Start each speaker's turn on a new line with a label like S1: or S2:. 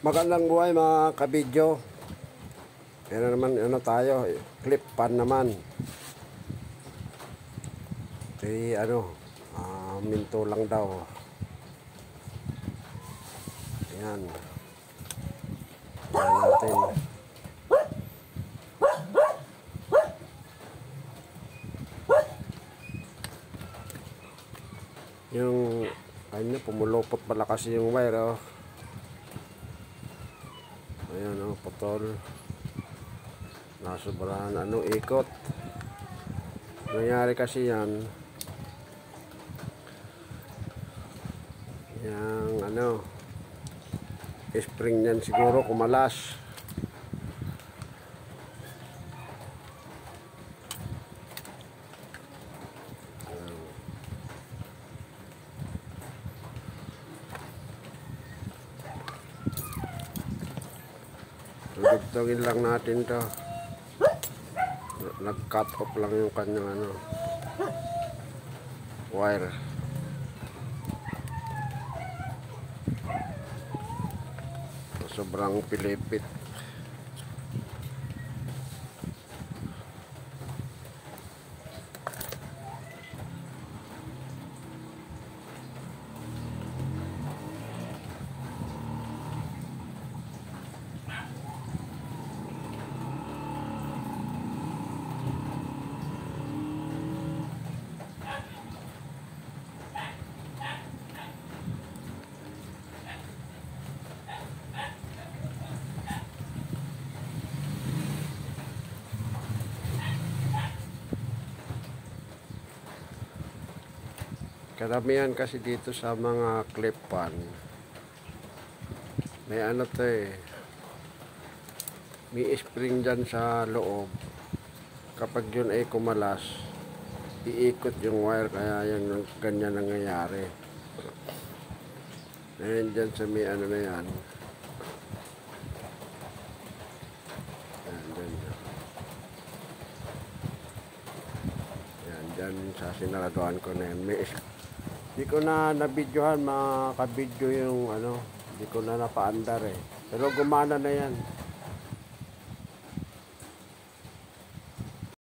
S1: Magandang buhay mga kabidyo. Pero naman ano tayo, clip pan naman. Minto lang daw. Ayan. Ayan natin. Yung kanya pumulupot pala kasi yung wire, oh. Ayan, oh, putol. Nasobrahan ikot. Nangyari kasi yan, yung spring niyan siguro kumalas. Dugtugin lang natin to. Nag-cut off lang yung kanyang wire. Sobrang pilipit. Karamihan kasi dito sa mga clip pan, may may spring dyan sa loob. Kapag yun ay kumalas, iikot yung wire, kaya yung ganyan nangyayari. Ayan dyan sa may na yan. Ayan dyan sa sinaraduan ko na yan. Hindi ko na nabidyohan mga kabidyo yung hindi ko na napaandar eh. Pero gumana na yan.